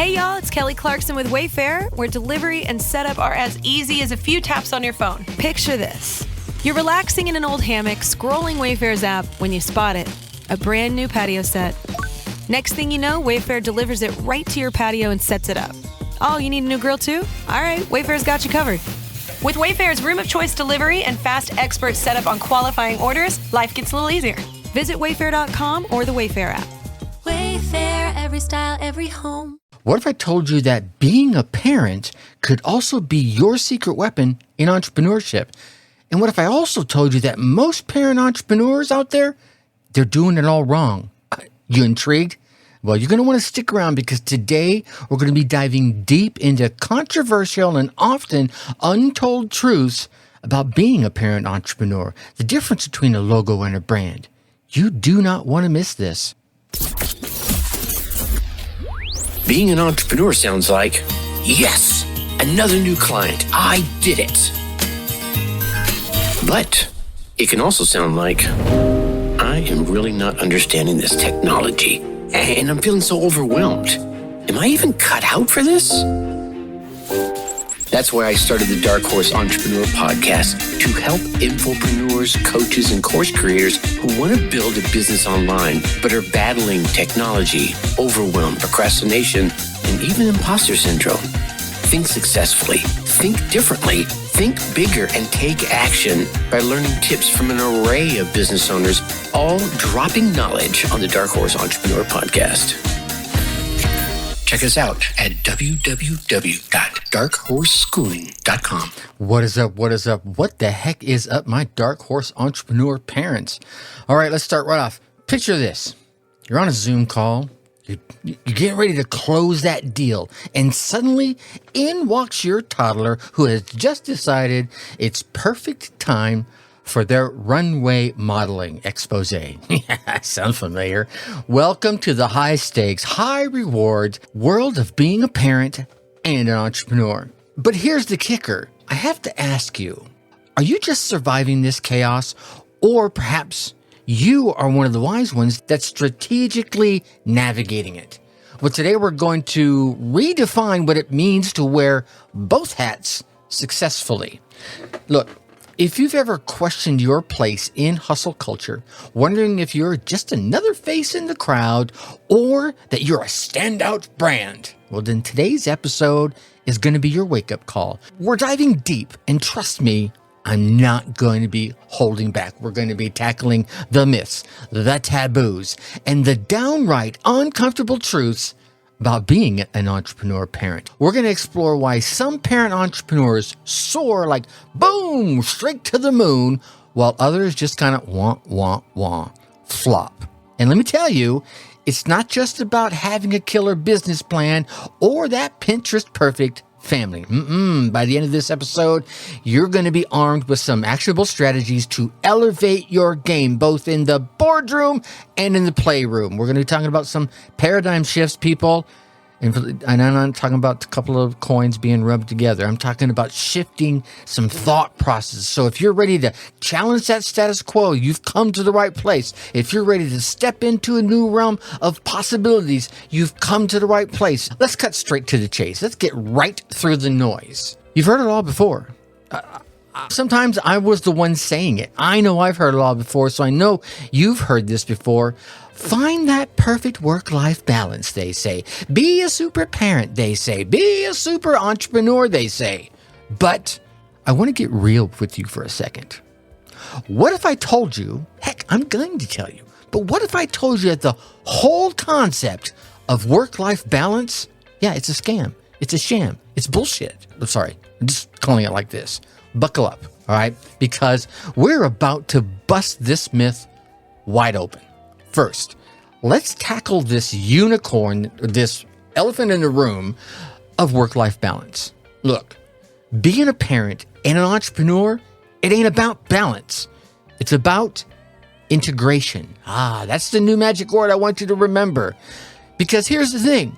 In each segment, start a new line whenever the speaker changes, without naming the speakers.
Hey y'all, it's Kelly Clarkson with Wayfair, where delivery and setup are as easy as a few taps on your phone. Picture this. You're relaxing in an old hammock, scrolling Wayfair's app when you spot it. A brand new patio set. Next thing you know, Wayfair delivers it right to your patio and sets it up. Oh, you need a new grill too? All right, Wayfair's got you covered. With Wayfair's room of choice delivery and fast expert setup on qualifying orders, life gets a little easier. Visit wayfair.com or the Wayfair app.
Wayfair, every style, every home.
What if I told you that being a parent could also be your secret weapon in entrepreneurship? And what if I also told you that most parent entrepreneurs out there, they're doing it all wrong? You intrigued? Well, you're going to want to stick around because today we're going to be diving deep into controversial and often untold truths about being a parent entrepreneur, the difference between a logo and a brand. You do not want to miss this.
Being an entrepreneur sounds like, yes, another new client. I did it. But it can also sound like, I am really not understanding this technology, and I'm feeling so overwhelmed. Am I even cut out for this? That's why I started the Dark Horse Entrepreneur Podcast to help infopreneurs, coaches, and course creators who want to build a business online but are battling technology, overwhelm, procrastination, and even imposter syndrome. Think successfully, think differently, think bigger, and take action by learning tips from an array of business owners, all dropping knowledge on the Dark Horse Entrepreneur Podcast. Check us out at www.darkhorseschooling.com.
What is up? What is up? What the heck is up, my Dark Horse entrepreneur parents? All right, let's start right off. Picture this. You're on a Zoom call. You're getting ready to close that deal. And suddenly, in walks your toddler who has just decided it's perfect time for their runway modeling expose. Yeah, sounds familiar. Welcome to the high stakes, high reward world of being a parent and an entrepreneur. But here's the kicker. I have to ask you, are you just surviving this chaos? Or perhaps you are one of the wise ones that's strategically navigating it? Well, today we're going to redefine what it means to wear both hats successfully. Look, if you've ever questioned your place in hustle culture, wondering if you're just another face in the crowd or that you're a standout brand, well, then today's episode is going to be your wake-up call. We're diving deep, and trust me, I'm not going to be holding back. We're going to be tackling the myths, the taboos, and the downright uncomfortable truths about being an entrepreneur parent. We're going to explore why some parent entrepreneurs soar like boom, straight to the moon, while others just kind of flop. And let me tell you, it's not just about having a killer business plan or that Pinterest perfect family. By the end of this episode, you're going to be armed with some actionable strategies to elevate your game, both in the boardroom and in the playroom. We're going to be talking about some paradigm shifts, people. And I'm not talking about a couple of coins being rubbed together. I'm talking about shifting some thought processes. So if you're ready to challenge that status quo, you've come to the right place. If you're ready to step into a new realm of possibilities, you've come to the right place. Let's cut straight to the chase. Let's get right through the noise. You've heard it all before. Sometimes I was the one saying it. I know I've heard it all before, so I know you've heard this before. Find that perfect work-life balance, they say. Be a super parent, they say. Be a super entrepreneur, they say. But I want to get real with you for a second. What if I told you, heck, I'm going to tell you, but what if I told you that the whole concept of work-life balance, yeah, it's a scam. It's a sham. It's bullshit. I'm sorry. I'm just calling it like this. Buckle up, all right? Because we're about to bust this myth wide open. First, let's tackle this unicorn, this elephant in the room of work-life balance. Look, being a parent and an entrepreneur, it ain't about balance. It's about integration. That's the new magic word I want you to remember. Because here's the thing.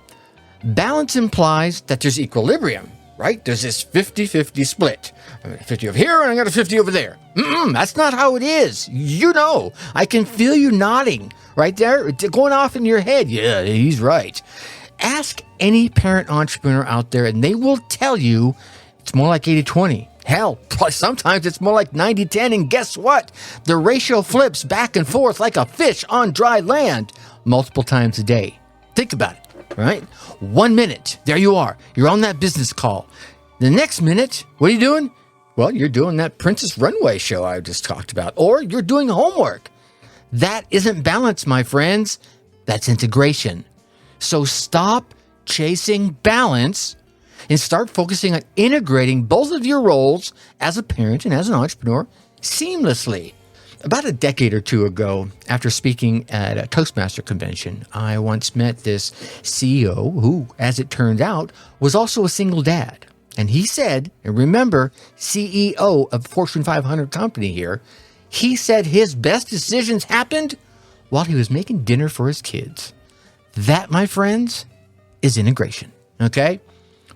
Balance implies that there's equilibrium, right? There's this 50-50 split. I got 50 over here and I got a 50 over there. That's not how it is. You know, I can feel you nodding right there. It's going off in your head. Yeah, he's right. Ask any parent entrepreneur out there and they will tell you it's more like 80-20. Hell, sometimes it's more like 90-10. And guess what? The ratio flips back and forth like a fish on dry land multiple times a day. Think about it, right? 1 minute, there you are. You're on that business call. The next minute, what are you doing? Well, you're doing that Princess Runway show I just talked about, or you're doing homework. That isn't balance, my friends. That's integration. So stop chasing balance and start focusing on integrating both of your roles as a parent and as an entrepreneur seamlessly. About a decade or two ago, after speaking at a Toastmaster convention, I once met this CEO who, as it turned out, was also a single dad. And he said, and remember, CEO of a Fortune 500 company here, he said his best decisions happened while he was making dinner for his kids. That, my friends, is integration, okay?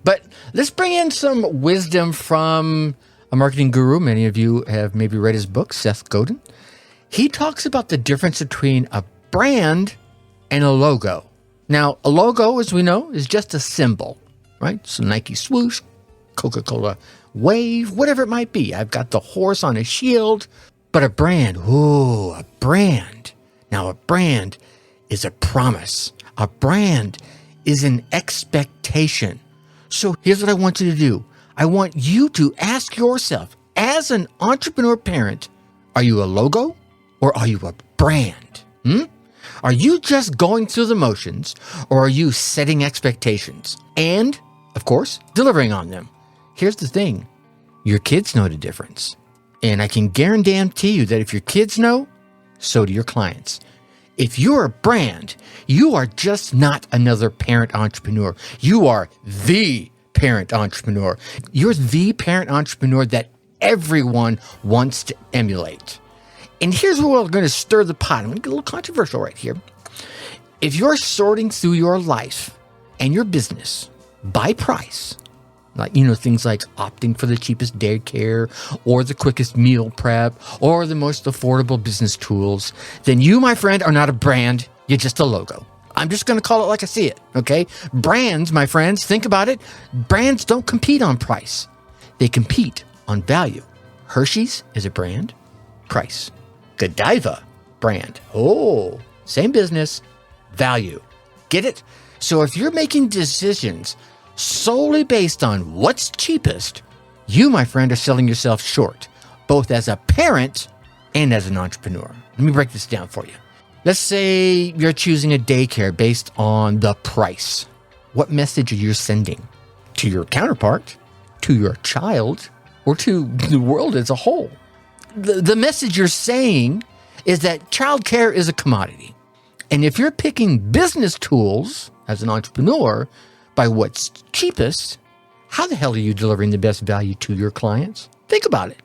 But let's bring in some wisdom from a marketing guru. Many of you have maybe read his book, Seth Godin. He talks about the difference between a brand and a logo. Now, a logo, as we know, is just a symbol, right? So Nike swoosh, Coca-Cola wave, whatever it might be. I've got the horse on a shield, but a brand, ooh, a brand. Now, a brand is a promise. A brand is an expectation. So here's what I want you to do. I want you to ask yourself, as an entrepreneur parent, are you a logo or are you a brand? Are you just going through the motions or are you setting expectations and, of course, delivering on them? Here's the thing. Your kids know the difference. And I can guarantee you that if your kids know, so do your clients. If you're a brand, you are just not another parent entrepreneur. You are the parent entrepreneur. You're the parent entrepreneur that everyone wants to emulate. And here's where we're going to stir the pot. I'm going to get a little controversial right here. If you're sorting through your life and your business by price, like, things like opting for the cheapest daycare or the quickest meal prep or the most affordable business tools, then you, my friend, are not a brand. You're just a logo. I'm just going to call it like I see it, okay? Brands, my friends, think about it. Brands don't compete on price. They compete on value. Hershey's is a brand. Price. Godiva, brand. Oh, same business. Value. Get it? So if you're making decisions solely based on what's cheapest, you, my friend, are selling yourself short, both as a parent and as an entrepreneur. Let me break this down for you. Let's say you're choosing a daycare based on the price. What message are you sending to your counterpart, to your child, or to the world as a whole? The message you're saying is that childcare is a commodity. And if you're picking business tools as an entrepreneur by what's cheapest, how the hell are you delivering the best value to your clients? Think about it,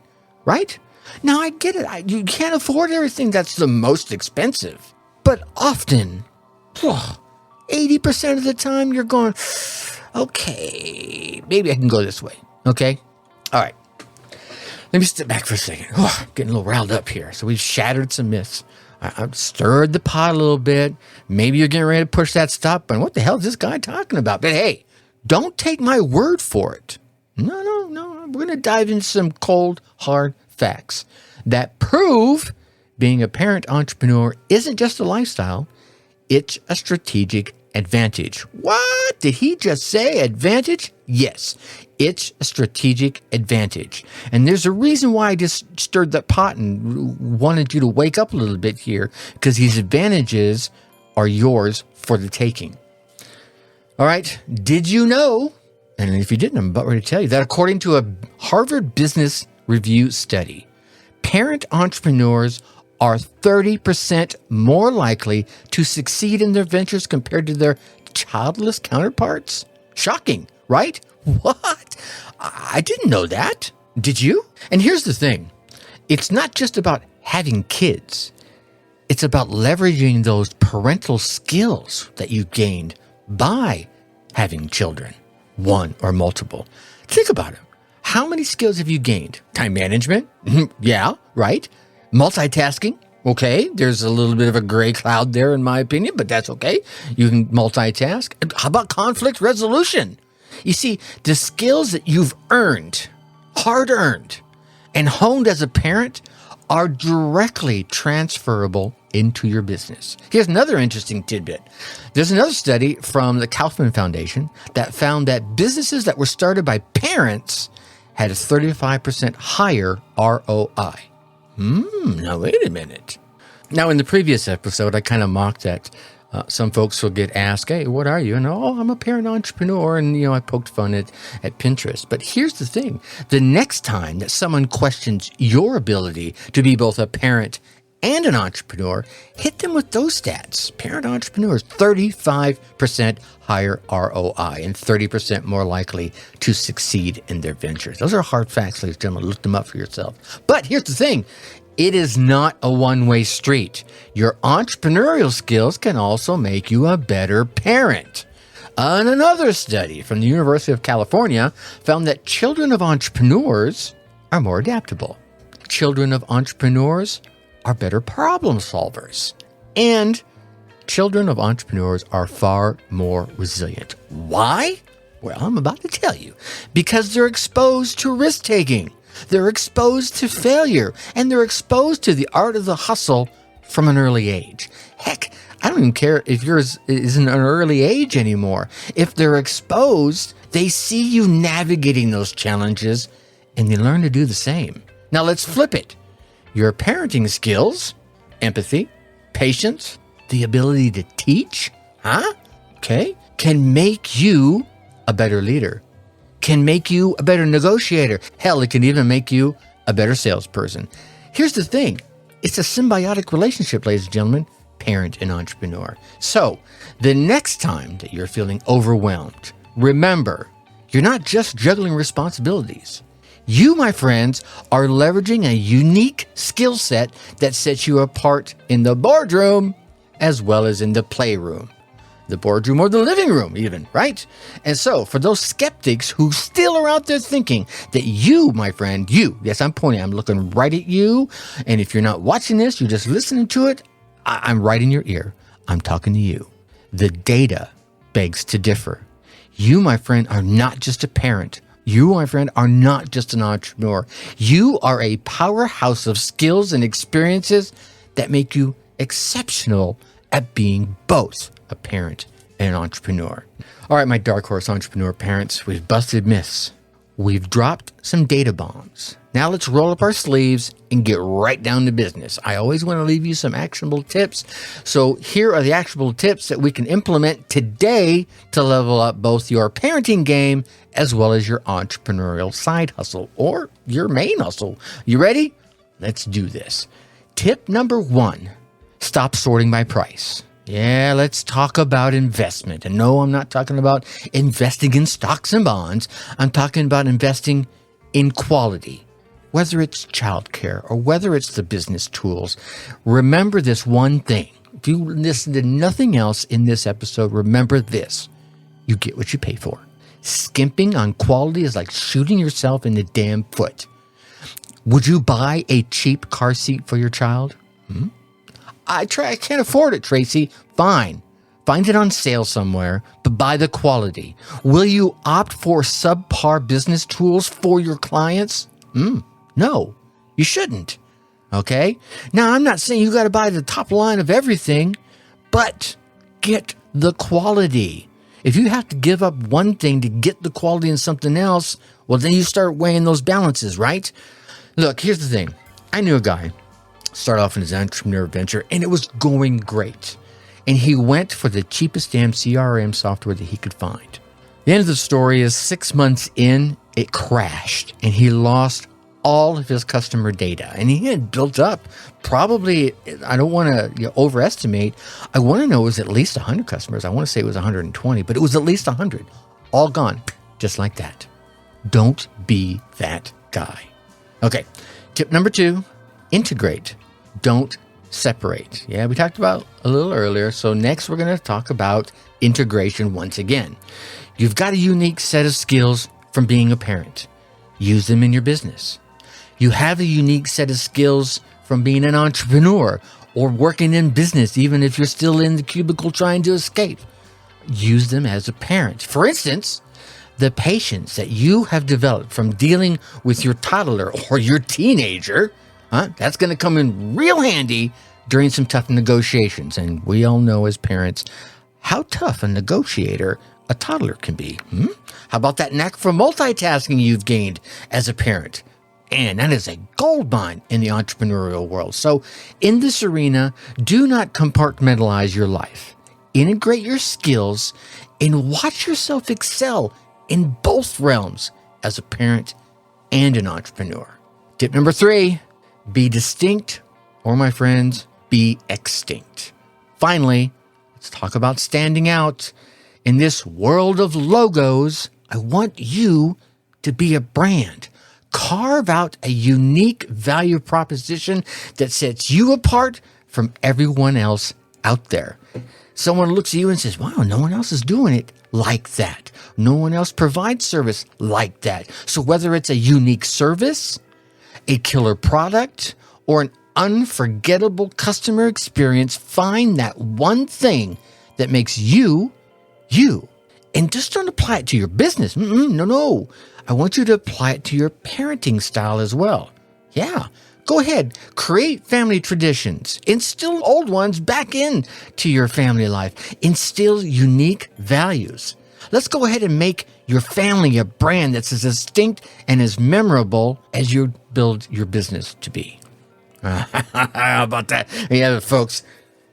right? Now, I get it. You can't afford everything that's the most expensive. But often, 80% of the time, you're going, okay, maybe I can go this way, okay? All right. Let me step back for a second. I'm getting a little riled up here. So we've shattered some myths. I've stirred the pot a little bit. Maybe you're getting ready to push that stop button. What the hell is this guy talking about? But hey, don't take my word for it. No. We're going to dive into some cold, hard facts that prove being a parent entrepreneur isn't just a lifestyle. It's a strategic advantage. What? Did he just say advantage? Yes, it's a strategic advantage. And there's a reason why I just stirred that pot and wanted you to wake up a little bit here, because these advantages are yours for the taking. All right. Did you know, and if you didn't, I'm about ready to tell you, that according to a Harvard Business Review study, parent entrepreneurs are 30% more likely to succeed in their ventures compared to their childless counterparts? Shocking, right? What? I didn't know that. Did you? And here's the thing. It's not just about having kids. It's about leveraging those parental skills that you gained by having children, one or multiple. Think about it. How many skills have you gained? Time management? Yeah, right. Multitasking? Okay, there's a little bit of a gray cloud there in my opinion, but that's okay. You can multitask. How about conflict resolution? You see, the skills that you've earned, hard-earned, and honed as a parent are directly transferable into your business. Here's another interesting tidbit. There's another study from the Kaufman Foundation that found that businesses that were started by parents had a 35% higher ROI. Now wait a minute. Now in the previous episode, I kind of mocked that some folks will get asked, hey, what are you? And I'm a parent entrepreneur. And, I poked fun at Pinterest. But here's the thing. The next time that someone questions your ability to be both a parent and an entrepreneur, hit them with those stats. Parent entrepreneurs, 35% higher ROI and 30% more likely to succeed in their ventures. Those are hard facts, ladies and gentlemen. Look them up for yourself. But here's the thing. It is not a one-way street. Your entrepreneurial skills can also make you a better parent. And another study from the University of California found that children of entrepreneurs are more adaptable. Children of entrepreneurs are better problem solvers. And children of entrepreneurs are far more resilient. Why? Well, I'm about to tell you. Because they're exposed to risk-taking. They're exposed to failure. And they're exposed to the art of the hustle from an early age. Heck, I don't even care if yours isn't an early age anymore. If they're exposed, they see you navigating those challenges and they learn to do the same. Now let's flip it. Your parenting skills, empathy, patience, the ability to teach, can make you a better leader, can make you a better negotiator. Hell, it can even make you a better salesperson. Here's the thing. It's a symbiotic relationship, ladies and gentlemen, parent and entrepreneur. So the next time that you're feeling overwhelmed, remember, you're not just juggling responsibilities. You, my friends, are leveraging a unique skill set that sets you apart in the boardroom as well as in the playroom. The boardroom or the living room even, right? And so for those skeptics who still are out there thinking that you, my friend, yes, I'm looking right at you. And if you're not watching this, you're just listening to it, I'm right in your ear. I'm talking to you. The data begs to differ. You, my friend, are not just a parent. You, my friend, are not just an entrepreneur. You are a powerhouse of skills and experiences that make you exceptional at being both a parent and an entrepreneur. All right, my dark horse entrepreneur parents, we've busted myths. We've dropped some data bombs. Now let's roll up our sleeves and get right down to business. I always want to leave you some actionable tips. So here are the actionable tips that we can implement today to level up both your parenting game as well as your entrepreneurial side hustle or your main hustle. You ready? Let's do this. Tip number 1, stop sorting by price. Yeah, let's talk about investment. And no, I'm not talking about investing in stocks and bonds. I'm talking about investing in quality, whether it's childcare or whether it's the business tools. Remember this one thing. If you listen to nothing else in this episode, remember this. You get what you pay for. Skimping on quality is like shooting yourself in the damn foot. Would you buy a cheap car seat for your child? I can't afford it, Tracy. Fine. Find it on sale somewhere, but buy the quality. Will you opt for subpar business tools for your clients? No, you shouldn't. Okay? Now, I'm not saying you got to buy the top line of everything, but get the quality. If you have to give up one thing to get the quality in something else, well, then you start weighing those balances, right? Look, here's the thing. I knew a guy start off in his entrepreneur venture, and it was going great. And he went for the cheapest damn CRM software that he could find. The end of the story is 6 months in, it crashed, and he lost all of his customer data. And he had built up probably, I don't want to overestimate, I want to know it was at least 100 customers. I want to say it was 120, but it was at least 100. All gone, just like that. Don't be that guy. Okay, tip number 2, integrate. Don't separate. Yeah, we talked about a little earlier. So next we're going to talk about integration once again. You've got a unique set of skills from being a parent. Use them in your business. You have a unique set of skills from being an entrepreneur or working in business, even if you're still in the cubicle trying to escape. Use them as a parent. For instance, the patience that you have developed from dealing with your toddler or your teenager, that's going to come in real handy during some tough negotiations. And we all know as parents how tough a negotiator a toddler can be. How about that knack for multitasking you've gained as a parent? And that is a goldmine in the entrepreneurial world. So in this arena, do not compartmentalize your life. Integrate your skills and watch yourself excel in both realms as a parent and an entrepreneur. Tip number 3, be distinct, or my friends, be extinct. Finally, let's talk about standing out. In this world of logos, I want you to be a brand. Carve out a unique value proposition that sets you apart from everyone else out there. Someone looks at you and says, wow, no one else is doing it like that. No one else provides service like that. So whether it's a unique service, a killer product, or an unforgettable customer experience, find that one thing that makes you, you. And just don't apply it to your business. No. I want you to apply it to your parenting style as well. Yeah. Go ahead, create family traditions, instill old ones back into your family life, instill unique values. Let's go ahead and make your family a brand that's as distinct and as memorable as you build your business to be. How about that? Yeah, folks,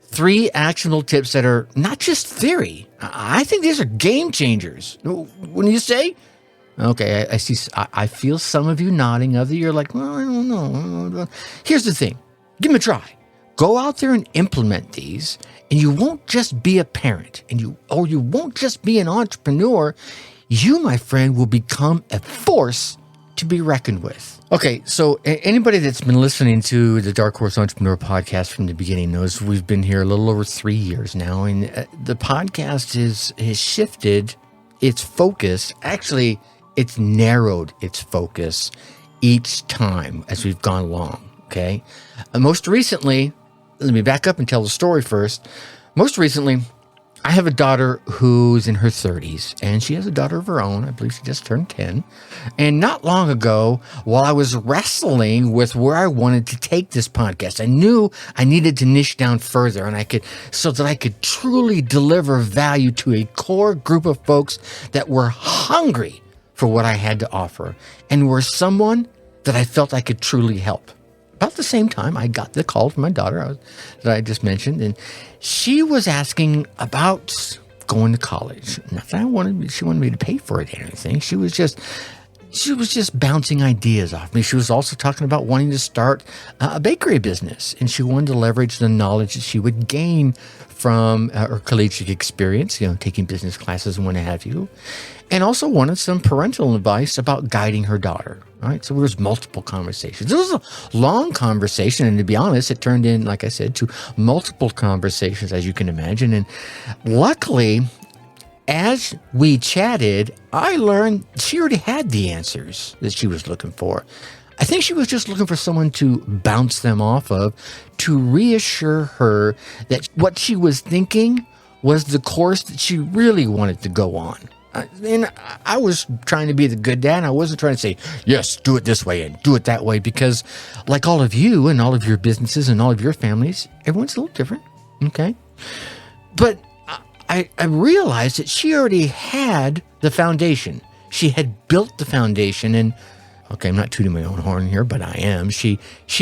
3 actionable tips that are not just theory. I think these are game changers. Wouldn't you say? Okay, I see. I feel some of you nodding. Other you're like, well, I don't know. Here's the thing. Give them a try. Go out there and implement these, and you won't just be a parent, you won't just be an entrepreneur. You, my friend, will become a force to be reckoned with. Okay, so anybody that's been listening to the Dark Horse Entrepreneur podcast from the beginning knows we've been here a little over 3 years now, and the podcast has shifted its focus. Actually, it's narrowed its focus each time as we've gone along, okay? Most recently, let me back up and tell the story first. Most recently, I have a daughter who's in her 30s, and she has a daughter of her own. I believe she just turned 10. And not long ago, while I was wrestling with where I wanted to take this podcast, I knew I needed to niche down further so that I could truly deliver value to a core group of folks that were hungry for what I had to offer and were someone that I felt I could truly help. About the same time, I got the call from my daughter that I just mentioned, and she was asking about going to college. Not that she wanted me to pay for it or anything. She was just bouncing ideas off me. She was also talking about wanting to start a bakery business, and she wanted to leverage the knowledge that she would gain from her collegiate experience, taking business classes and what have you, and also wanted some parental advice about guiding her daughter. All right, so there was multiple conversations. It was a long conversation, and to be honest, it turned in, like I said, to multiple conversations, as you can imagine. And luckily, as we chatted, I learned she already had the answers that she was looking for. I think she was just looking for someone to bounce them off of, to reassure her that what she was thinking was the course that she really wanted to go on. And I was trying to be the good dad. I wasn't trying to say, yes, do it this way and do it that way, because like all of you and all of your businesses and all of your families, everyone's a little different, okay? But I realized that she already had the foundation. She had built the foundation, and okay, I'm not tooting my own horn here, but I am. She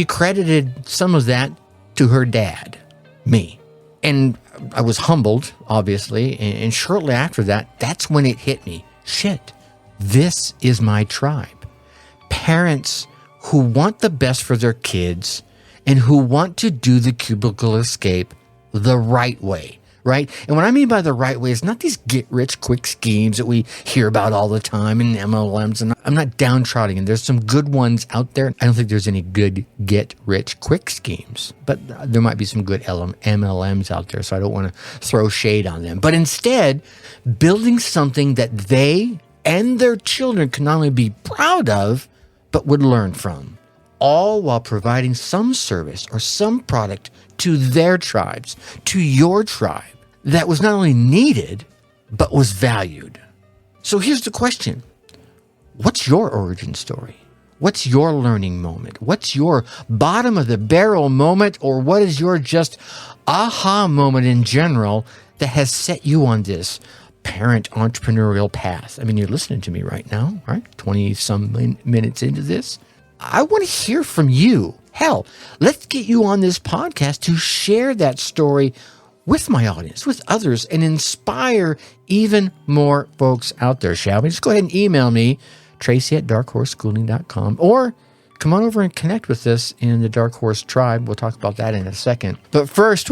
credited some of that to her dad, me. And I was humbled, obviously, and shortly after that, that's when it hit me. Shit, this is my tribe. Parents who want the best for their kids and who want to do the cubicle escape the right way, right? And what I mean by the right way is not these get-rich-quick schemes that we hear about all the time in MLMs. And I'm not downtrodden, and there's some good ones out there. I don't think there's any good get-rich-quick schemes, but there might be some good MLMs out there, so I don't want to throw shade on them. But instead, building something that they and their children can not only be proud of, but would learn from. all while providing some service or some product to their tribes, to your tribe, that was not only needed, but was valued. So here's the question. What's your origin story? What's your learning moment? What's your bottom of the barrel moment? Or what is your just aha moment in general that has set you on this parent entrepreneurial path? I mean, you're listening to me right now, right? 20 some minutes into this. I want to hear from you. Hell, let's get you on this podcast to share that story with my audience, with others, and inspire even more folks out there, shall we? Just go ahead and email me, Tracy@darkhorseschooling.com, or come on over and connect with us in the Dark Horse Tribe. We'll talk about that in a second. But first,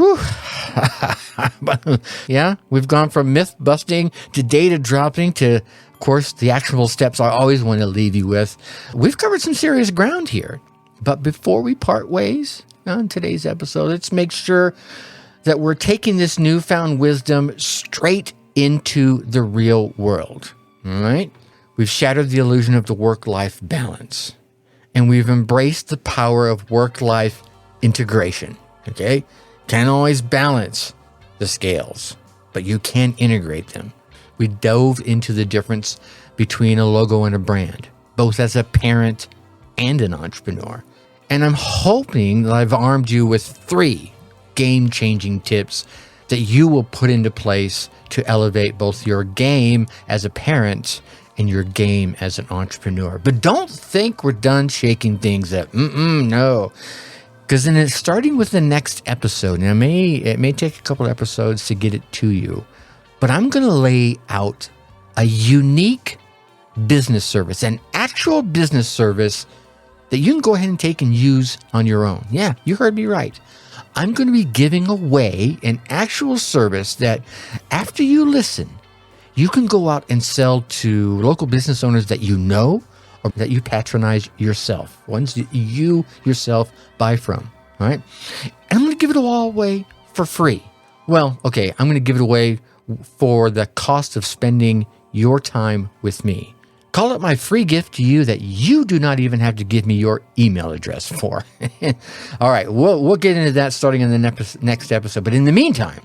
yeah, we've gone from myth busting to data dropping to, of course, the actionable steps I always want to leave you with. We've covered some serious ground here. But before we part ways on today's episode, let's make sure that we're taking this newfound wisdom straight into the real world. All right? We've shattered the illusion of the work-life balance, and we've embraced the power of work-life integration. Okay? Can't always balance the scales, but you can integrate them. We dove into the difference between a logo and a brand, both as a parent and an entrepreneur. And I'm hoping that I've armed you with 3 game-changing tips that you will put into place to elevate both your game as a parent and your game as an entrepreneur. But don't think we're done shaking things up. No. Because then it's starting with the next episode, and it may take a couple episodes to get it to you, but I'm going to lay out a unique business service, an actual business service that you can go ahead and take and use on your own. Yeah, you heard me right. I'm going to be giving away an actual service that after you listen, you can go out and sell to local business owners that you know or that you patronize yourself, ones that you yourself buy from, all right? And I'm going to give it all away for free. Well, okay, I'm going to give it away for the cost of spending your time with me. Call it my free gift to you that you do not even have to give me your email address for. All right, we'll get into that starting in the next episode. But in the meantime,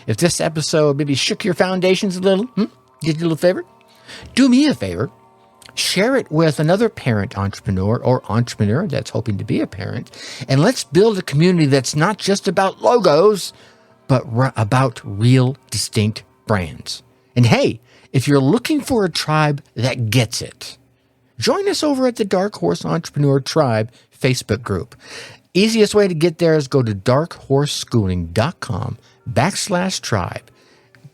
if this episode maybe shook your foundations a little, did you a little favor? Do me a favor. Share it with another parent entrepreneur or entrepreneur that's hoping to be a parent. And let's build a community that's not just about logos, but about real distinct brands. And hey, if you're looking for a tribe that gets it, join us over at the Dark Horse Entrepreneur Tribe Facebook group. Easiest way to get there is go to darkhorseschooling.com/tribe.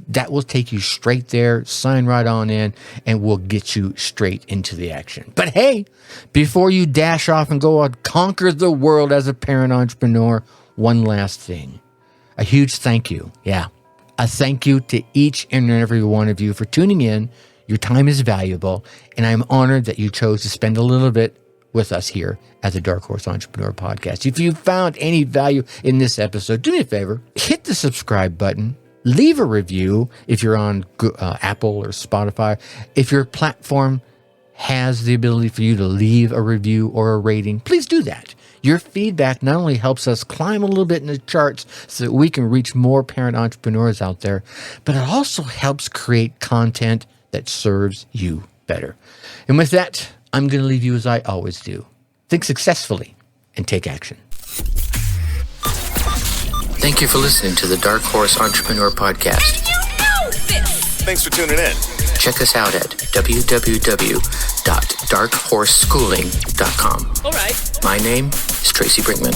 That will take you straight there. Sign right on in, and we'll get you straight into the action. But hey, before you dash off and go out, conquer the world as a parent entrepreneur, one last thing. A huge thank you. Yeah. A thank you to each and every one of you for tuning in. Your time is valuable, and I'm honored that you chose to spend a little bit with us here at the Dark Horse Entrepreneur Podcast. If you found any value in this episode, do me a favor, hit the subscribe button, leave a review if you're on Apple or Spotify. If your platform has the ability for you to leave a review or a rating, please do that. Your feedback not only helps us climb a little bit in the charts so that we can reach more parent entrepreneurs out there, but it also helps create content that serves you better. And with that, I'm going to leave you as I always do. Think successfully and take action. Thank you for listening to the Dark Horse Entrepreneur Podcast.
And you know this! Thanks for tuning in.
Check us out at www.darkhorseschooling.com.
All right.
My name is Tracy Brinkman.